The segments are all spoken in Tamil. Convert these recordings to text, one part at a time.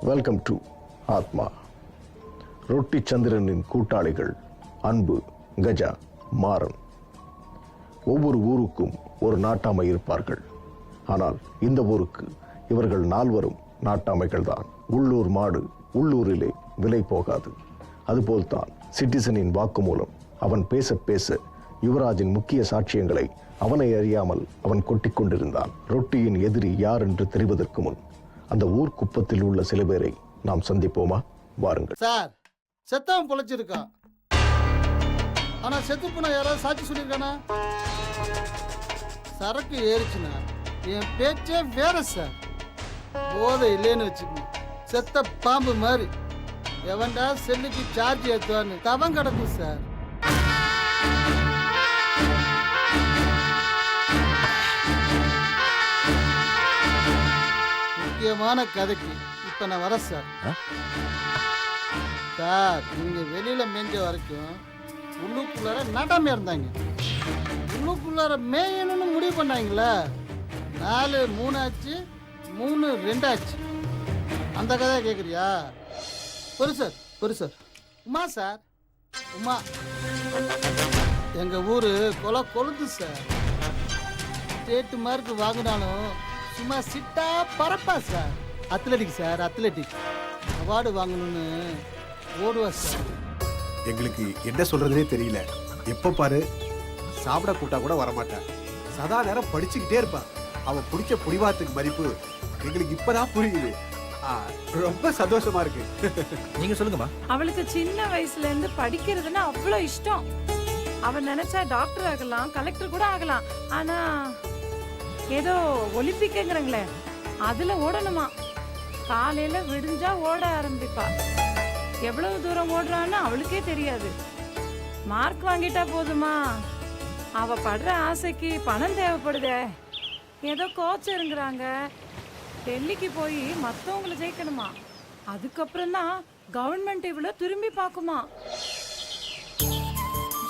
வெல்கம் டு ஆத்மா. ரொட்டி சந்திரனின் கூட்டாளிகள் அன்பு, கஜா, மாறன். ஒவ்வொரு ஊருக்கும் ஒரு நாட்டாமை இருப்பார்கள். ஆனால் இந்த ஊருக்கு இவர்கள் நால்வரும் நாட்டாமைகள் தான். உள்ளூர் மாடு உள்ளூரிலே விலை போகாது. அதுபோல்தான் சிட்டிசனின் வாக்குமூலம். அவன் பேச பேச யுவராஜின் முக்கிய சாட்சியங்களை அவனை அறியாமல் அவன் கொட்டிக் கொண்டிருந்தான். ரொட்டியின் எதிரி யார் என்று தெரிவதற்கு முன் அந்த ஊர் குப்பத்தில் உள்ள சில பேரை நாம் சந்திப்போமா? வாருங்கள். சார், செத்தவன் பொழைச்சிருக்கான். ஆனா செத்து போன யாராவது சாட்சி சொல்லியிருக்கானா? சரக்கு ஏறிச்சுனா என் பேச்சே வேற சார். போதை இல்லைன்னு வச்சுக்கணும், செத்த பாம்பு மாதிரி எவன்டா செல்லுக்கு சார்ஜ் ஏற்றுவான்னு தவம் கிடக்கும் சார். முக்கியமான கதைக்கு இப்ப நான் வரேன் சார். சார், நீங்க வெளியில மேஞ்ச வரைக்கும் உள்ளுக்குள்ளார நாட்டாமே இருந்தாங்க. உள்ளுக்குள்ளார மேயணும்னு முடிவு பண்ணாங்களே. 4 3 ஆச்சு, 3 2 ஆச்சு. அந்த கதையை கேட்குறியா? பொருசர் உமா சார், உமா. எங்க ஊரு கொழுந்து சார். ஸ்டேட் மார்க் வாங்கினாலும் சும்மா சிட்டா பரப்பா sir. Athletic sir, athletic award வாங்கணும்னு ஓடுவா சார். எங்களுக்கு என்ன சொல்றதுனே தெரியல. எப்ப பாரு சாப்பிட கூட்டா கூட வரமாட்டான். சதா நேரம் படிச்சுக்கிட்டே இருப்பான். அவன் பிடிச்ச புடிவாத்துக்கு மதிப்பு எங்களுக்கு இப்பதான் புரியுது. ரொம்ப சந்தோஷமா இருக்கு. நீங்க சொல்லுங்கம்மா. அவளுக்கு சின்ன வயசுல இருந்து படிக்கிறதுன்னா அவ்வளவு இஷ்டம். அவன் நினைச்சா டாக்டர் ஆகலாம், கலெக்டர் கூட ஆகலாம். ஆனா ஏதோ ஒலிம்பிக்ங்கிறாங்களே, அதுல ஓடணுமா. காலையில விடிஞ்சா ஓட ஆரம்பிப்பா. எவ்வளவு தூரம் ஓடுறான்னு அவளுக்கே தெரியாது. மார்க் வாங்கிட்டா போதுமா, அவ படுற ஆசைக்கு பணம் தேவைப்படுதே. ஏதோ கோச் இருங்கிறாங்க, டெல்லிக்கு போய் மற்றவங்களை ஜெயிக்கணுமா. அதுக்கப்புறம் தான் கவர்மெண்ட் இவ்வளோ திரும்பி பார்க்குமா.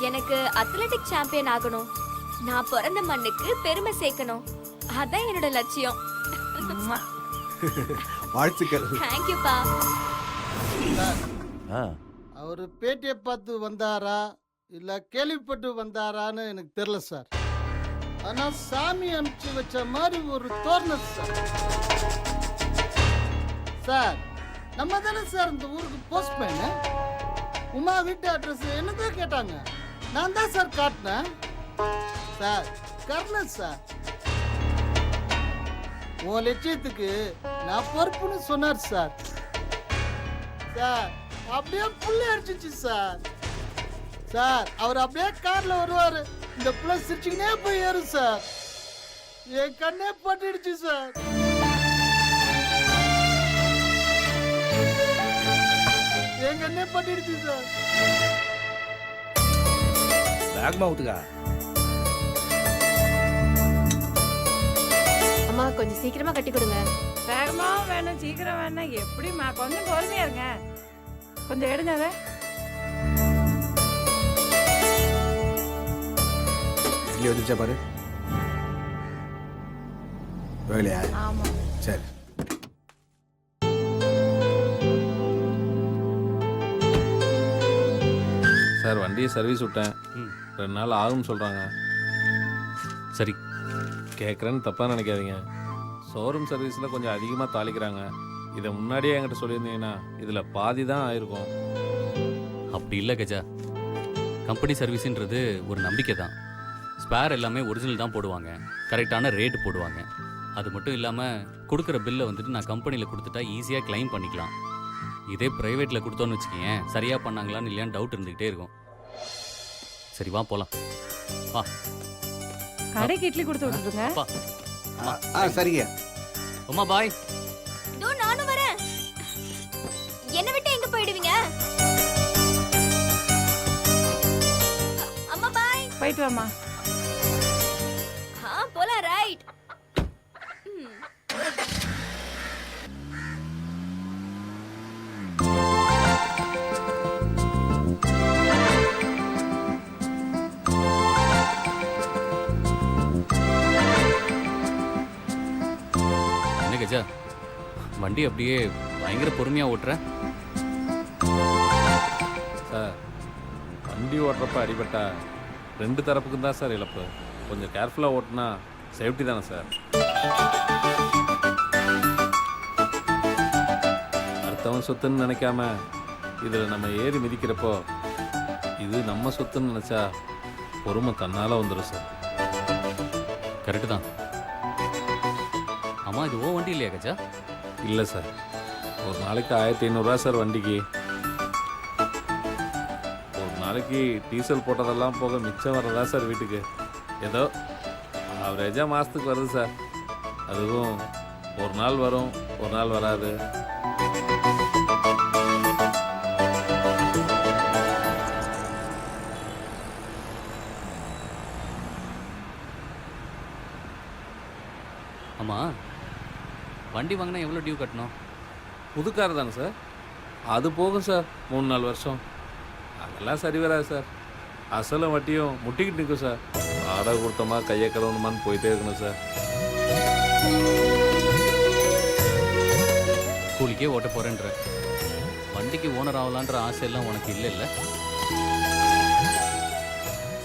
எனக்கு அத்லெட்டிக் சாம்பியன் ஆகணும். நான் பிறந்த மண்ணுக்கு பெருமை சேர்க்கணும். அதான் என்னோட லட்சியம். வாழ்த்துக்கள். தேங்க்யூப்பா. அவரு பேட்டியை பார்த்து வந்தாரா இல்ல கேள்விப்பட்டு வந்தாரான்னு எனக்கு தெரியல சார். ஆனா சாமி அனுப்பிச்சு வச்ச மாதிரி ஒரு தோரணம் சார். சார், நம்ம தானே சார் இந்த ஊருக்கு போஸ்ட் பண்ண. உமா வீட்டு அட்ரஸ் என்னதான் கேட்டாங்க, நான் தான் சார் காட்டினேன். சார், கர்ணன் சார், உன் லட்சியத்துக்கு நான் பொறுப்புன்னு சொன்னார் சார். சார், அப்படியே புள்ளி அடிச்சிச்சு சார். சார், அவர் அப்படியே கார்ல வருவாரு, இந்த புள்ள சிரிச்சுக்கினே போய் ஏறும் சார். என் கண்ணே பட்டுடுச்சு சார். என் கண்ணே பட்டுடுச்சு சார். வேகமா ஊத்துக்கா. அம்மா, கொஞ்சம் சீக்கிரமா கட்டி கொடுங்க. வேகமா வேணும், சீக்கிரம் வேணும். எப்படிமா, கொஞ்சம் பொறுமையா இருங்க. கொஞ்சம் எடுங்க அதை. இங்கே வந்துச்சா பாரு. வேலையா? ஆமா. சரி. சார், வண்டியை சர்வீஸ் விட்டேன். 2 நாள் ஆகும்னு சொல்கிறாங்க. சரி, கேட்குறேன்னு தப்பாக நினைக்காதீங்க. ஷோரூம் சர்வீஸில் கொஞ்சம் அதிகமாக தாளிக்கிறாங்க. இதை முன்னாடியே என்கிட்ட சொல்லியிருந்தீங்கன்னா இதில் பாதி தான் ஆயிருக்கும். அப்படி இல்லை கஜா. கம்பெனி சர்வீஸுன்றது ஒரு நம்பிக்கை தான். ஸ்பேர் எல்லாமே ஒரிஜினல் தான் போடுவாங்க, கரெக்டான ரேட்டு போடுவாங்க. அது மட்டும் இல்லாமல் கொடுக்குற பில்லை வந்துட்டு நான் கம்பெனியில் கொடுத்துட்டா ஈஸியாக கிளைம் பண்ணிக்கலாம். இதே ப்ரைவேட்டில் கொடுத்தோன்னு வச்சுக்கேன், சரியாக பண்ணாங்களான்னு இல்லையான்னு டவுட் இருந்துக்கிட்டே இருக்கும். சரி, வா போகலாம். வா. கடைக்கு இட்லி கொடுத்து விட்டுருங்க. வா. சரிங்க. அம்மா பாய். நானும் வரேன். என்ன விட்டு எங்க போயிடுவீங்க? அம்மா பாய். போயிட்டு வாமா. போலாம். ரைட். என்ன கஜா, வண்டி அப்படியே பயங்கர பொறுமையாக ஓட்டுற. சார் வண்டி ஓட்டுறப்ப அடிபட்டா 2 தரப்புக்கும் தான் சார் இழப்பு. கொஞ்சம் கேர்ஃபுல்லாக ஓட்டினா சேஃப்டி தானே சார். அடுத்தவன் சொத்துன்னு நினைக்காம இதில் நம்ம ஏறி மிதிக்கிறப்போ இது நம்ம சொத்துன்னு நினச்சா பொறுமை தன்னால் வந்துடும் சார். கரெக்டு தான். ஆமாம், இது ஓ வண்டி இல்லையா கஜா? இல்லை சார், ஒரு நாளைக்கு 1500 சார் வண்டிக்கு. ஒரு நாளைக்கு டீசல் போட்டதெல்லாம் போக மிச்சம் வர்றதா சார் வீட்டுக்கு. ஏதோ ஆவரேஜாக மாதத்துக்கு வருது சார். அதுவும் ஒரு நாள் வரும், ஒரு நாள் வராது. ஆமாம், வண்டி வாங்கினா எவ்வளோ டியூ கட்டணும்? புது கார் தானே சார், அது போகும் சார் 3-4 வருஷம். அதெல்லாம் சரி வராது சார். அசலும் வட்டியும் முட்டிக்கிட்டு நிற்கும் சார். வாடகை கொடுத்தோமா கையை கழுவணுமான்னு போயிட்டே இருக்கணும் சார். கூலிக்கே ஓட்ட போகிறேன்ற, வண்டிக்கு ஓனர் ஆகலான்ற ஆசையெல்லாம் உனக்கு இல்லை இல்லை?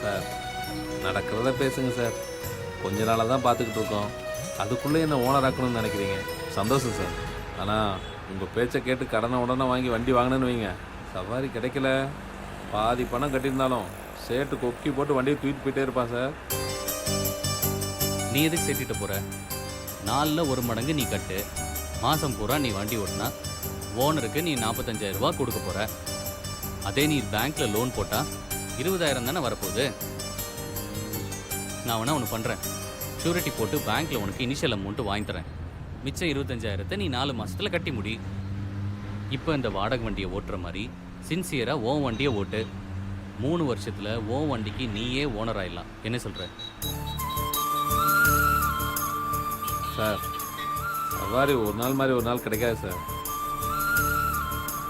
சார் நடக்கிறத பேசுங்க சார். கொஞ்ச நாளாக தான் பார்த்துக்கிட்டு இருக்கோம். அதுக்குள்ளே என்ன ஓனர் ஆக்கணும்னு நினைக்கிறீங்க? சந்தோஷம் சார். ஆனால் உங்கள் பேச்சை கேட்டு கடனை உடனே வாங்கி வண்டி வாங்கினேன்னு வைங்க, சவாரி கிடைக்கல, பாதி பணம் கட்டியிருந்தாலும் சேட்டு கொக்கி போட்டு வண்டியை தூக்கிட்டு போயிட்டே இருப்பான் சார். நீ எதுக்கு சேர்த்திட்டு போகிற? 4ல் 1 மடங்கு நீ கட்டு. மாதம் பூரா நீ வண்டி ஓட்டினா ஓனருக்கு நீ 45,000 ரூபா கொடுக்க போகிற. அதே நீ பேங்க்கில் லோன் போட்டால் 20,000 தானே வரப்போகுது. நான் வேணா ஒன்று பண்ணுறேன், ஷூரிட்டி போட்டு பேங்க்கில் உனக்கு இனிஷியல் அமௌண்ட்டு வாங்கி தரேன். மிச்சம் 25,000 நீ 4 மாதத்தில் கட்டி முடி. இப்போ இந்த வாடகை வண்டியை ஓட்டுற மாதிரி சின்சியராக ஓன் வண்டியை ஓட்டு. 3 வருஷத்தில் ஓன் வண்டிக்கு நீயே ஓனர் ஆயிடலாம். என்ன சொல்கிற? சார் சவாரி ஒரு நாள் மாதிரி ஒரு நாள் கிடைக்காது சார்.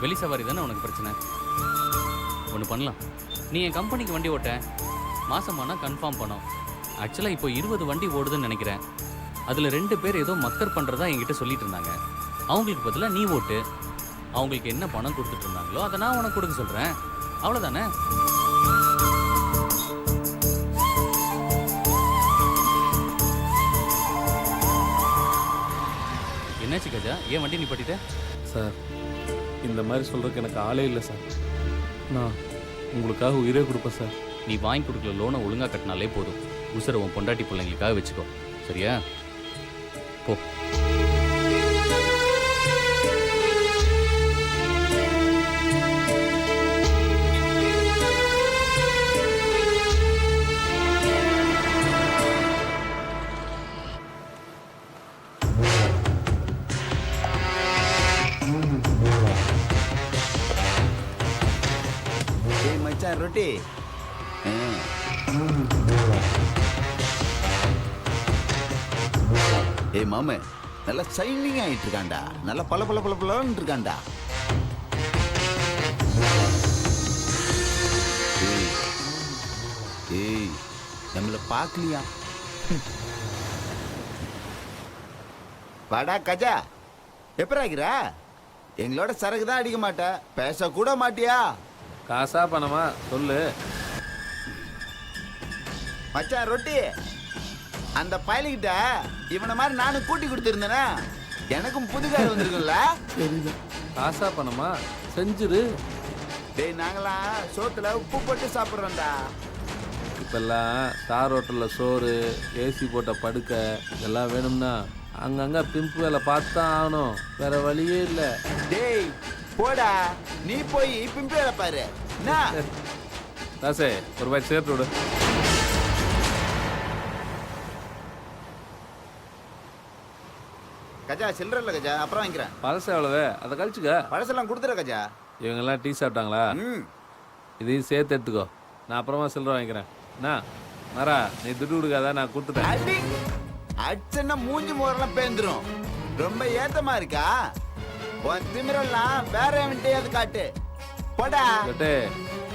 வெளி சவாரி தானே உனக்கு பிரச்சனை. ஒன்று பண்ணலாம், நீ என் கம்பெனிக்கு வண்டி ஓட்ட, மாதமானால் கன்ஃபார்ம் பண்ணோம். ஆக்சுவலாக இப்போ 20 வண்டி ஓடுதுன்னு நினைக்கிறேன். அதில் 2 பேர் ஏதோ மக்கர் பண்ணுறதா என்கிட்ட சொல்லிட்டு இருந்தாங்க. அவங்களுக்கு பதிலாக நீ ஓட்டு. அவங்களுக்கு என்ன பணம் கொடுத்துட்டு இருந்தாங்களோ அதை நான் உனக்கு கொடுக்க சொல்கிறேன். அவ்வளோதானே? என்னாச்சு கஜா, ஏன் வண்டி நிப்பாட்டிட்ட? சார் இந்த மாதிரி சொல்கிறதுக்கு எனக்கு ஆளே இல்லை சார். நான் உங்களுக்காக உயிரே கொடுப்பேன் சார். நீ வாங்கி கொடுக்கல லோனை ஒழுங்காக கட்டினாலே போதும். உசுரை உன் பொண்டாட்டி பிள்ளைங்களுக்காக வச்சுக்கோ, சரியா? போ. மச்சான் ரொட்டி. ஏய் மாமே, நல்லா சைனிங் ஆயிட்டு இருக்காண்டா. நல்லா பல பல பல பலன்னு இருக்காண்டா. ஏய் நம்மள பார்க்கலையா? வாடா கஜா, எப்படி ஆகிற? எங்களோட சரக்கு தான் அடிக்க மாட்டேன், பேச கூட மாட்டியா? காசா பணமா சொல்லு. மச்சான் ரொட்டி, அந்த பயலுகிட்ட இவனை மாதிரி நானும் கூட்டி கொடுத்துருந்தேனா எனக்கும் புதுகார் வந்திருக்கும்ல. காசா பணமா செஞ்சிரு. டேய் நாங்களாம் சோத்துல உப்பு போட்டு சாப்பிட்றோம்டா. இப்பெல்லாம் ஸ்டார் ஹோட்டலில் சோறு, ஏசி போட்ட படுக்கை இதெல்லாம் வேணும்னா அங்கங்கே பிம்பு வேலை பார்த்து தான் ஆகணும். வேற வழியே இல்லை. டேய் போடா, நீ போய் பிம்பு வேலை பாரு. என்ன தாசே, ஒரு பாய் சேர்த்து விடு. கஜா சில்லற இல்ல கஜா, அப்புறம் வாங்கிக்கிறேன். பழசு எவ்வளவு, அதை கழிச்சுக்க. பழசெல்லாம் கொடுத்துற கஜா. இவங்கெல்லாம் டீ சாப்பிட்டாங்களா? இதையும் சேர்த்து எடுத்துக்கோ, நான் அப்புறமா சில்லற வாங்கிக்கிறேன். என்ன மாறா, நீ துட்டு கொடுக்காத, நான் கொடுத்துட்டேன். அடி அடிச்சன்னா மூஞ்சி மோரெல்லாம் பேந்துரும். ரொம்ப ஏத்தமா இருக்கா? உன் திமிரெல்லாம் வேற எவன்கிட்டயாவது காட்டு. போடா. கேட்டு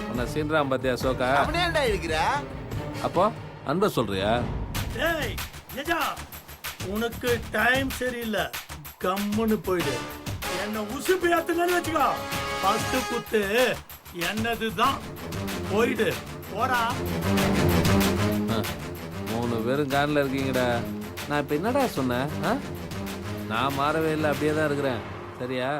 உன்னை சீன்றாம் பார்த்தியா சோக்கா? அப்படியேண்டா இருக்கிற. அப்போ அன்பை சொல்றியா? உனக்கு டைம் சரியில்லை, கம்முன்னு போயிடு. என்ன உசுப்பு ஏத்துனு வச்சுக்கோ, ஃபர்ஸ்ட் குத்து என்னதுதான். போயிடு போடா. 3 பேரும் காரில் இருக்கீங்கடா. நான் இப்போ என்னடா சொன்னேன்? நான் மாறவே இல்லை, அப்படியே தான் இருக்கிறேன். சரியா?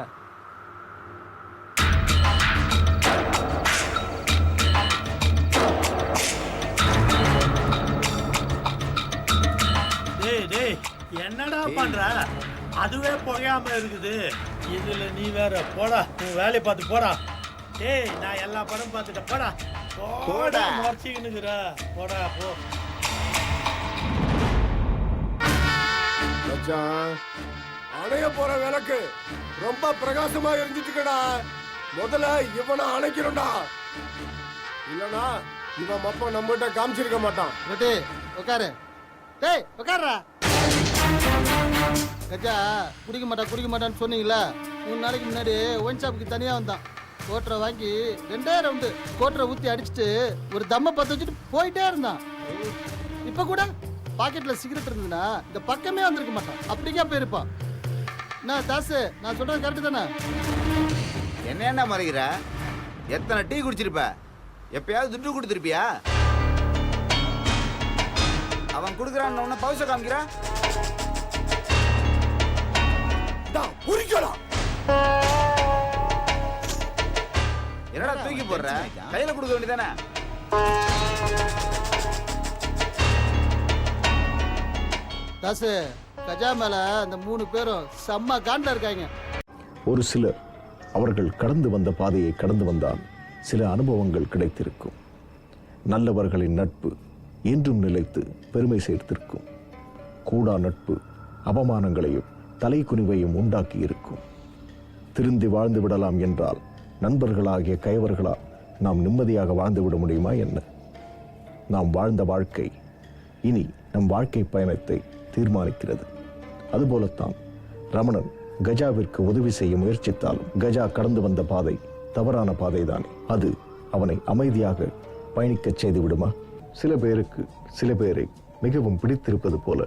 டேய் டேய், என்னடா பண்ற? அதுவே புகையாம இருக்குது, இதுல நீ வேற. போடா, உன் வேலையை பார்த்து போடா. டேய், நான் எல்லா படம் பார்த்துட்டேன். போடா போடா, முறைச்சிக்கினுக்குற. போடா போ. அணைய போற விளக்கு ரொம்ப பிரகாசமா எரிஞ்சிட்டுக்கடா. முதல்ல இவனை அணைக்கிறோம்டா, இல்லனா இவன் மப்ப நம்மகிட்ட காமிச்சிருக்க மாட்டான். ரெட்டி உட்காரு. டேய் உட்காருடா. கஜா குடிக்க மாட்டான்னு சொன்னீங்களா? 3 நாளைக்கு முன்னாடி ஒயின் ஷாப்புக்கு தனியா வந்தான். கோட்டரை வாங்கி 2 ரவுண்டு கோட்டரை ஊற்றி அடிச்சுட்டு ஒரு தம்மை பற்ற வச்சுட்டு போயிட்டே இருந்தான். இப்போ கூட பாக்கெட்ல சிகரெட் இருந்ததுன்னா இந்த பக்கமே வந்திருக்க மாட்டான், அப்படிக்கா போயிருப்பான். என்ன தாசு, நான் சொல்றது கரெக்டு தானே? என்ன மறைகிற? எத்தனை டீ குடிச்சிருப்ப? எப்பயாவது துட்டு கொடுத்துருப்பியா? அவன் கொடுக்குறான்னு உடனே பவுச காமிக்கிறா. என்னடா தூக்கி போடுற? கையில கொடுக்க வேண்டியதானே? தாசு, கஜா மேல அந்த 3 பேரும் செம்ம காண்டில் இருக்காங்க. ஒரு சிலர் அவர்கள் கடந்து வந்த பாதையை கடந்து வந்தால் சில அனுபவங்கள் கிடைத்திருக்கும். நல்லவர்களின் நட்பு என்றும் நிலைத்து பெருமை சேர்த்திருக்கும். கூடா நட்பு அவமானங்களையும் தலைக்குனிவையும் உண்டாக்கி இருக்கும். திருந்தி வாழ்ந்து விடலாம் என்றால் நண்பர்களாகிய கயவர்களால் நாம் நிம்மதியாக வாழ்ந்து விட முடியுமா என்ன? நாம் வாழ்ந்த வாழ்க்கை இனி நம் வாழ்க்கை பயணத்தை தீர்மானிக்கிறது. அதுபோலத்தான் ரமணன் கஜாவிற்கு உதவி செய்ய முயற்சித்தாலும் கஜா கடந்து வந்த பாதை தவறான பாதைதானே. அது அவனை அமைதியாக பயணிக்கச் செய்து விடுமா? சில பேருக்கு சில பேரை மிகவும் பிடித்திருப்பது போல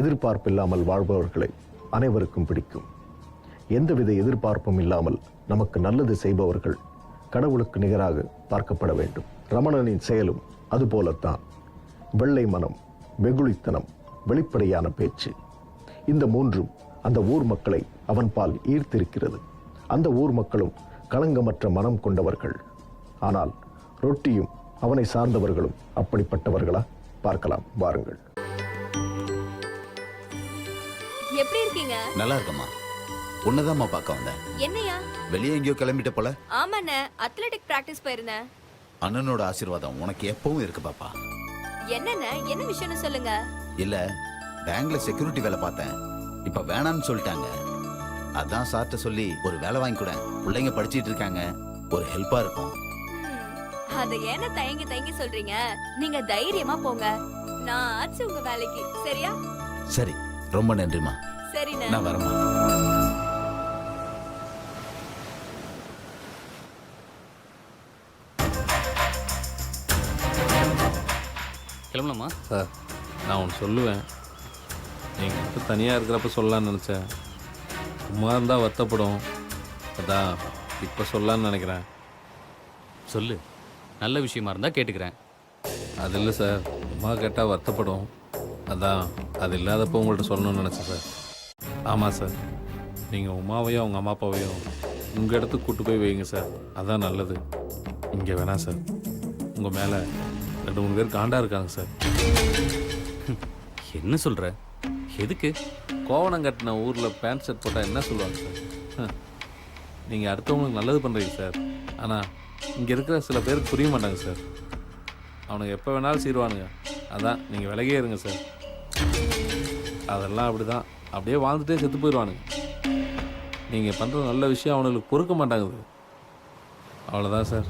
எதிர்பார்ப்பில்லாமல் வாழ்பவர்களை அனைவருக்கும் பிடிக்கும். எந்தவித எதிர்பார்ப்பும் இல்லாமல் நமக்கு நல்லது செய்பவர்கள் கடவுளுக்கு நிகராக பார்க்கப்பட வேண்டும். ரமணனின் செயலும் அதுபோலத்தான். வெள்ளை மனம், வெகுளித்தனம், வெளிப்படையான பேச்சு, இந்த 3ம் அந்த ஊர் மக்களை அவன் பால் ஈர்த்திருக்கிறது. அந்த ஊர் மக்களும் களங்கமற்ற மனம் கொண்டவர்கள். ஆனால் ரொட்டியும் அவனை சார்ந்தவர்களும் அப்படிப்பட்டவர்களா? பார்க்கலாம் வாருங்கள். எப்படி இருக்கீங்க? நல்லா இருக்கம்மா. உன்னதாம்மா பார்க்க வந்தேன். என்னையா? வெளியே எங்கேயோ கிளம்பிட்ட போல. ஆமாண்ணே, அத்லெட்டிக் பிராக்டிஸ் போயிருந்தேன். அண்ணனோட ஆசீர்வாதம் உனக்கு எப்பவும் இருக்கு பாப்பா. என்னண்ணே, என்ன விஷயம்னு சொல்லுங்க. இல்ல, பேங்க்ல செக்யூரிட்டி வேலை பார்த்தேன். இப்ப வேணான்னு சொல்லிட்டாங்க. அதான் சார்ட்ட சொல்லி ஒரு வேலை வாங்கி கூட. பிள்ளைங்க படிச்சிட்டு இருக்காங்க, ஒரு ஹெல்ப்பா இருக்கும். அத ஏன தயங்கி தயங்கி சொல்றீங்க? நீங்க தைரியமா போங்க, நான் ஆச்சு உங்க வேலைக்கு. சரியா? சரி, ரொம்ப நன்றிமா. சரிண்ணே, நான் வரமா. கிளம்பலாமா? சார், நான் ஒன்று சொல்லுவேன். நீங்கள் மட்டும் தனியாக இருக்கிறப்ப சொல்லலான்னு நினச்சேன். சும்மா இருந்தால் வருத்தப்படும், அதான் இப்போ சொல்லலான்னு நினைக்கிறேன். சொல்லு, நல்ல விஷயமா இருந்தால் கேட்டுக்கிறேன். அது இல்லை சார், அம்மா கேட்டால் வருத்தப்படும், அதான் அது இல்லாதப்போ உங்கள்கிட்ட சொல்லணும்னு நினச்சேன் சார். ஆமாம் சார், நீங்கள் உமாவையும் அவங்க அம்மா அப்பாவையும் உங்கள் இடத்துக்கு கூட்டு போய் வைங்க சார், அதான் நல்லது. இங்கே வேணாம் சார், உங்கள் மேலே 2-3 பேர் காண்டா இருக்காங்க சார். என்ன சொல்கிற? எதுக்கு? கோவணம் கட்டின ஊரில் பேண்ட் ஷர்ட் போட்டால் என்ன சொல்லுவாங்க சார்? நீங்கள் அடுத்தவங்களுக்கு நல்லது பண்ணுறீங்க சார், ஆனால் இங்கே இருக்கிற சில பேருக்கு புரிய மாட்டாங்க சார். அவனுக்கு எப்போ வேணாலும் சீருவானுங்க, அதான் நீங்கள் விலகே இருங்க சார். அதெல்லாம் அப்படி தான், அப்படியே வாழ்ந்துட்டே செத்து போயிடுவானுங்க. நீங்கள் பண்ணுற நல்ல விஷயம் அவனுங்களுக்கு பொறுக்க மாட்டாங்குது, அவ்வளோதான் சார்.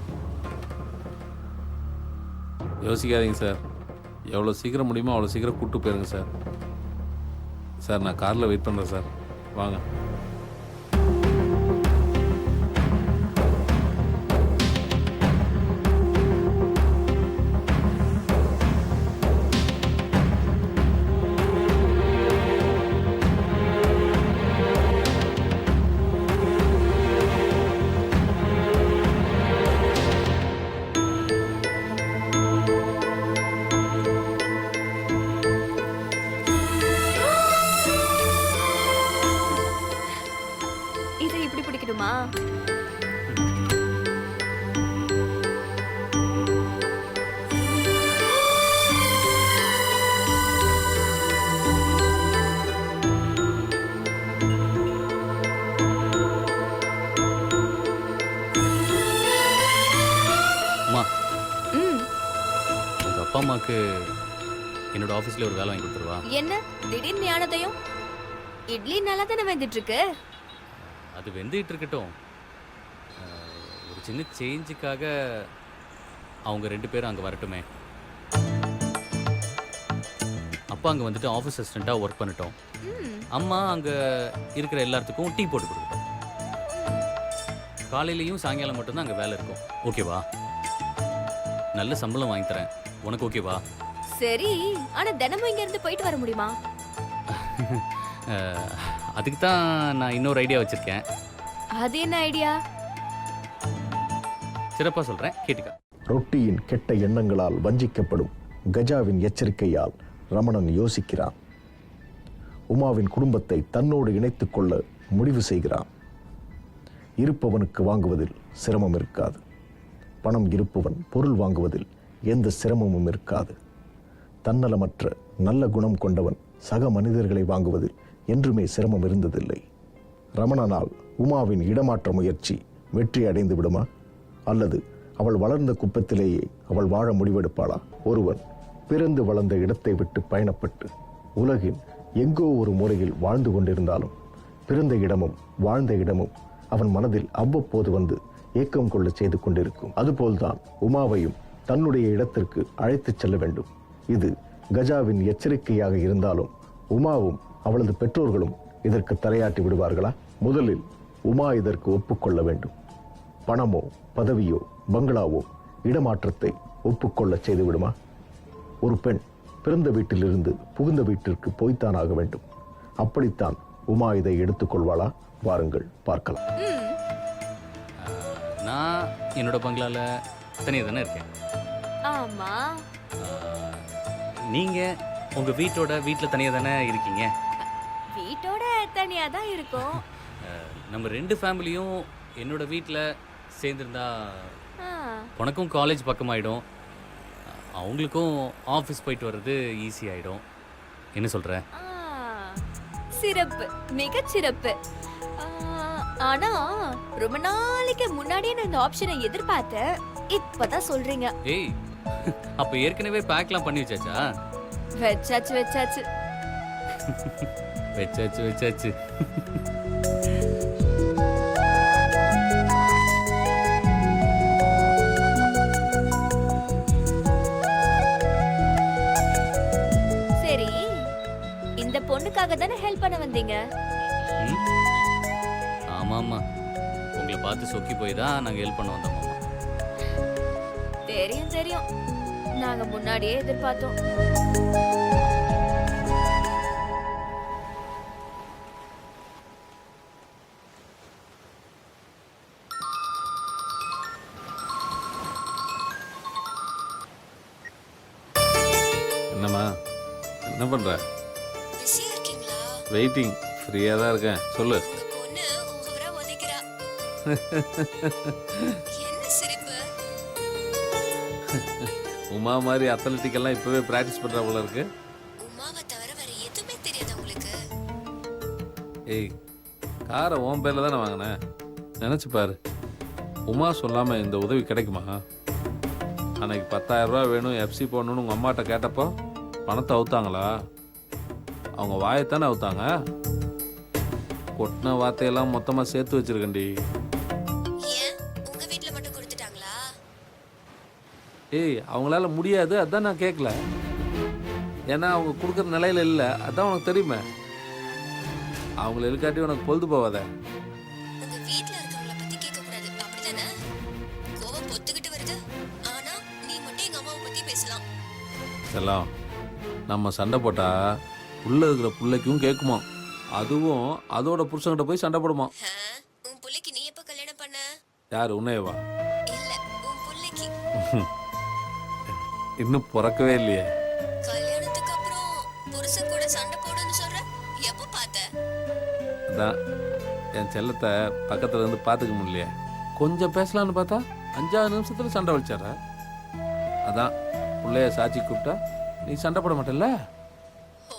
யோசிக்காதீங்க சார், எவ்வளோ சீக்கிரம் முடியுமோ அவ்வளோ சீக்கிரம் கூப்பிட்டு போயிருங்க சார். சார், நான் காரில் வெயிட் பண்ணுறேன் சார், வாங்க. ம் உங்கள் அப்பா அம்மாவுக்கு என்னோட ஆஃபீஸில் ஒரு வேலை வாங்கி கொடுத்துருவா. என்ன திடீர்னு ஞானோதயம்? இட்லி நல்லா தானே வந்துட்டு இருக்கு. அது வெந்துகிட்டு இருக்கட்டும். ஒரு சின்ன சேஞ்சுக்காக அவங்க 2 பேரும் அங்கே வரட்டுமே. அப்பா அங்கே வந்துட்டு ஆஃபீஸ் அசிஸ்டண்ட்டாக ஒர்க் பண்ணிட்டோம். அம்மா அங்கே இருக்கிற எல்லாத்துக்கும் டீ போட்டு கொடுக்கட்டும். காலையிலையும் சாயங்காலம் மட்டும்தான் அங்கே வேலை இருக்கும். ஓகேவா? நல்ல சம்பளம் வாங்கி தரேன். உனக்கு ஓகேவா? சரி, ஆனா தினமும் இங்க இருந்து போயிட்டு வர முடியுமா? அதுக்கு தான் நான் இன்னொரு ஐடியா வச்சுருக்கேன். அது என்ன ஐடியா? சிறப்பாக சொல்கிறேன், கேட்டுக்க. ரொட்டியின் கெட்ட எண்ணங்களால் வஞ்சிக்கப்படும் கஜாவின் எச்சரிக்கையால் ரமணன் யோசிக்கிறான். உமாவின் குடும்பத்தை தன்னோடு இணைத்துக் கொள்ள முடிவு செய்கிறான். இருப்பவனுக்கு வாங்குவதில் சிரமம் இருக்காது. பணம் இருப்பவன் பொருள் வாங்குவதில் எந்த சிரமமும் இருக்காது. தன்னலமற்ற நல்ல குணம் கொண்டவன் சக மனிதர்களை வாங்குவதில் என்றுமே சிரமம் இருந்ததில்லை. ரமணனால் உமாவின் இடமாற்ற முயற்சி வெற்றி அடைந்து விடுமா? அல்லது அவள் வளர்ந்த குப்பத்திலேயே அவள் வாழ முடிவெடுப்பாளா? ஒருவன் பிறந்து வளர்ந்த இடத்தை விட்டு பயணப்பட்டு உலகின் எங்கோ ஒரு மூலையில் வாழ்ந்து கொண்டிருந்தாலும் பிறந்த இடமும் வாழ்ந்த இடமும் அவன் மனதில் அவ்வப்போது வந்து ஏக்கம் கொள்ள செய்து கொண்டிருக்கும். அதுபோல்தான் உமாவையும் தன்னுடைய இடத்திற்கு அழைத்துச் செல்ல வேண்டும். இது கஜாவின் எச்சரிக்கையாக இருந்தாலும் உமாவும் அவளது பெற்றோர்களும் இதற்கு தலையாட்டி விடுவார்களா? முதலில் உமா இதற்கு ஒப்புக்கொள்ள வேண்டும். பணமோ பதவியோ பங்களாவோ இடமாற்றத்தை ஒப்புக்கொள்ள செய்து விடுமா? ஒரு பெண் பிறந்த வீட்டிலிருந்து புகுந்த வீட்டிற்கு போய்த்தானாக வேண்டும். அப்படித்தான் உமா இதை எடுத்துக்கொள்வாளா? வாருங்கள் பார்க்கலாம். நான் என்னோட பங்களால தனியாக தானே இருக்கேன். ஆமா, நீங்கள் உங்கள் வீட்டில் தனியாக தானே இருக்கீங்க. வீட்டோட தனியா தான் இருக்கும். நம்ம 2 ஃபேமிலியும் என்னோட வீட்டில் சேர்ந்துருந்தா ஆ, உனக்கும் காலேஜ் பக்கமாயிடும், அவங்களுக்கும் ஆஃபீஸ் போயிட்டு வர்றது ஈஸி ஆகிடும். என்ன சொல்கிற? ஆ, சிறப்பு, மிகச் சிறப்பு. ஆனா ரொம்ப நாளைக்கு முன்னாடியே நான் இந்த ஆப்ஷனை எதிர்பார்த்தேன். இப்பதான் சொல்றீங்க. ஏய், அப்போ ஏற்கனவே பேக்லாம் பண்ணி வச்சாச்சா? வச்சாச்சு வச்சாச்சு. வச்சாச்சு வச்சாச்சு. சரி, இந்த பொண்ணுக்காக தானே ஹெல்ப் பண்ண வந்தீங்க? ஆமாம்மா, உங்களை பார்த்து சொக்கி போய் தான் நாங்கள் ஹெல்ப் பண்ண வந்தோம். மாமா தெரியும் தெரியும், நாங்க முன்னாடியே எதிர்பார்த்தோம். என்னம்மா, என்ன பண்ற? பிஸியா இருக்கீங்களா? வெயிட்டிங். ஃப்ரீயாக தான் இருக்கேன், சொல்லு. உங்க பொண்ணு ஓவரா உதைக்கிறா. என்ன சிரிப்பு? உமா மாதிரி அத்லட்டிக்கெல்லாம் இப்போவே ப்ராக்டிஸ் பண்ணுற போல இருக்கு. உமாவை தவிர வேற எதுவுமே தெரியாதா உங்களுக்கு? ஏய், காரை உன் பேரில் தானே வாங்கினேன். நினச்சி பாரு, உமா சொல்லாமல் இந்த உதவி கிடைக்குமா? அன்னைக்கு 10,000 ரூபா வேணும், எஃப்சி போடணும்னு உங்கள் அம்மாட்ட கேட்டப்போ பணத்தை அவுத்தாங்களா? அவங்க வாயைத்தானே அவுத்தாங்க. கொட்டின வார்த்தையெல்லாம் மொத்தமாக சேர்த்து வச்சிருக்கண்டி. ஏன் உங்க வீட்ல மட்டும் கொடுத்துட்டாங்களா? ஏய், அவங்களால முடியாது, அதான் நான் கேட்கல. ஏன்னா அவங்க கொடுக்குற நிலையில இல்லை, அதான் உனக்கு தெரியுமே. அவங்கள இருக்காட்டி உனக்கு பொழுது போவாத. உங்க வீட்ல இருக்கவங்கள பத்தி கேட்க கூடாது, அப்படிதானே? கோவம் பொத்துக்கிட்டு வருது. ஆனா நீ மட்டும் எங்க அம்மாவை பத்தி பேசலாம். செல்லம், நம்ம சண்டை போட்டா உள்ள இருக்கிற பிள்ளைக்கும் கேட்குமா, அதுவும் அதோட புருஷன்கிட்ட போய் சண்டை போடுமா. உன் புள்ளைக்கு நீ எப்ப கல்யாணம் பண்ண? யார், உன்னையவா? இல்ல, உன் புள்ளைக்கு. இன்னும் பிறக்கவே இல்லையே. கல்யாணத்துக்கு அப்புறம் புருஷன் கூட சண்டை போடுன்னு சொல்ற, எப்ப பார்த்த? அதான் என் செல்லத்தை பக்கத்துல இருந்து பார்த்துக்க முடியலையே. கொஞ்சம் பேசலான்னு பார்த்தா 5 நிமிஷத்துல சண்டை வலிச்சார. அதான் பிள்ளைய சாட்சி கூப்பிட்டா நீ சண்டை போட மாட்டல்ல. ஓ,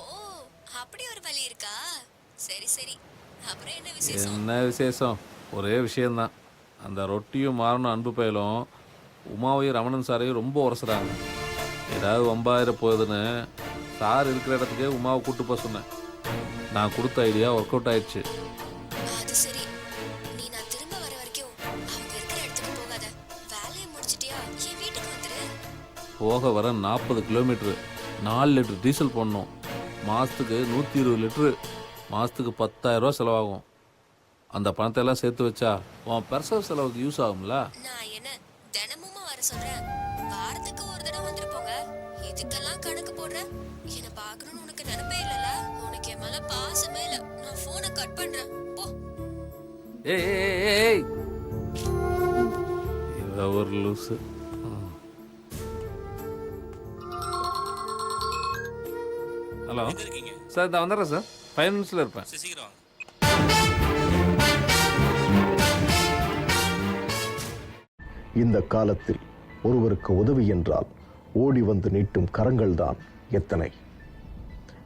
அப்படி ஒரு வழி இருக்கா? சரி சரி, அப்புறம் என்ன விசேஷம்? என்ன விசேஷம்? ஒரே விஷயம்தான். அந்த ரொட்டியும் மாறணும் அன்பு பயலும் உமாவையும் ரமணன் சாரையும் ரொம்ப உரசுறாங்க. ஏதாவது வம்பாயிர போகுதுன்னு சார் இருக்கிற இடத்துக்கே உமாவை கூட்டு போக சொன்னேன். நான் கொடுத்த ஐடியா ஒர்க் அவுட் ஆயிடுச்சு. அது சரி, நீ நான் திரும்ப வர வரைக்கும் அவங்க இருக்கிற இடத்துக்கு போகாத. வேலையை முடிச்சிட்டியா என் வீட்டுக்கு வந்துரு. போக வர 40 கிலோமீட்ரு, 4 லிட்டர் டீசல் போடணும். மாதத்துக்கு 120 லிட்ரு, மாதத்துக்கு 10,000 ரூபா செலவாகும். அந்த பணத்தை எல்லாம் சேர்த்து வச்சா உன் பெர்சனல் செலவுக்கு யூஸ் ஆகும்ல. நான் என்ன தினமும் வர சொல்றேன்? வாரத்துக்கு ஒரு தடவை வந்துட்டு போங்க. இதுக்கெல்லாம் கணக்கு போடுறேன். என்ன பார்க்கணும்னு உனக்கு நினைப்பே இல்லல. உனக்கு என் மேல பாசமே இல்ல. நான் போனை கட் பண்றேன். போ. ஏய் ஏய் ஏய், இவ ஒரு லூசு. ஹலோ சார், நான் வந்துடுறேன் சார். 5 மினிட்ஸில் இருப்பேன். இந்த காலத்தில் ஒருவருக்கு உதவி என்றால் ஓடி வந்து நீட்டும் கரங்கள்தான் எத்தனை.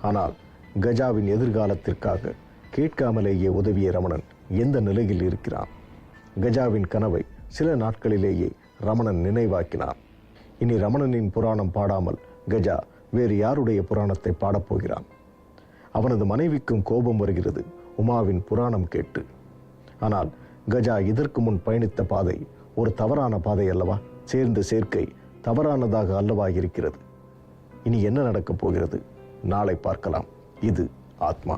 ஆனால் கஜாவின் எதிர்காலத்திற்காக கேட்காமலேயே உதவிய ரமணன் எந்த நிலையில் இருக்கிறான்? கஜாவின் கனவை சில நாட்களிலேயே ரமணன் நினைவாக்கினான். இனி ரமணனின் புராணம் பாடாமல் கஜா வேறு யாருடைய புராணத்தை பாடப்போகிறான்? அவனது மனைவிக்கும் கோபம் வருகிறது உமாவின் புராணம் கேட்டு. ஆனால் கஜா இதற்கு முன் பயணித்த பாதை ஒரு தவறான பாதை அல்லவா? சேர்ந்த சேர்க்கை தவறானதாக அல்லவா இருக்கிறது? இனி என்ன நடக்கப் போகிறது? நாளை பார்க்கலாம். இது ஆத்மா.